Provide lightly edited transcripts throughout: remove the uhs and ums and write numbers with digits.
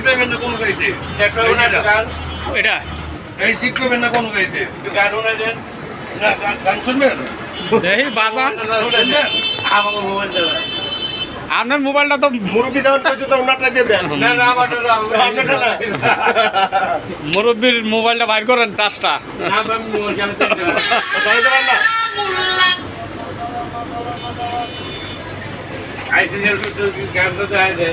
পাইবেন না কোন গাড়িতে এটা এই সিট পাইবেন না কোন গাড়িতে গান শোনা দেন না গান শুনবেন দেখি বাজান আমার মোবাইল চালা আপনার মোবাইলটা তো মুরব্বী দেওয়ার পয়সা তো ওনারটা দিয়ে দেন না না আমারটা না আপনারটা না মুরব্বীর মোবাইলটা বাইর করেন টাচটা না আমি মোবাইল চালাতে চালাতে পারেন না আইসি গান তো আছে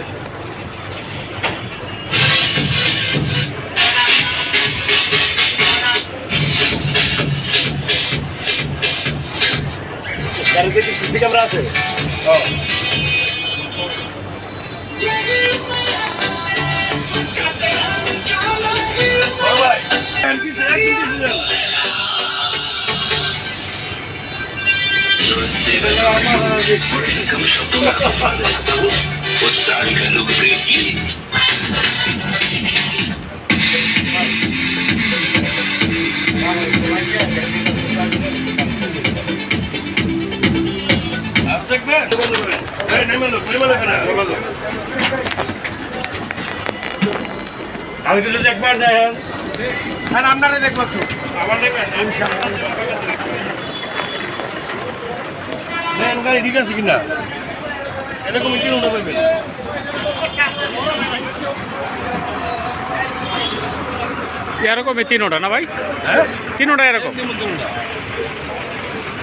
গাড়িতে কি সিসি ক্যামেরা আছে ভাই দেখবেন আমি কিছু দেখবার দেখেন হ্যাঁ আপনারা দেখবো তো আমার দেখবেন গাড়ি ঠিক আছে কিনা এরকম কিনো না পাইবেন এরকমই তিনোটা না ভাই হ্যাঁ তিনোটা এরকম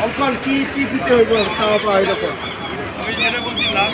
অঙ্কন কি দিতে হইব চাওয়া পাওয়া এরকম আমি যেটা বলছিলাম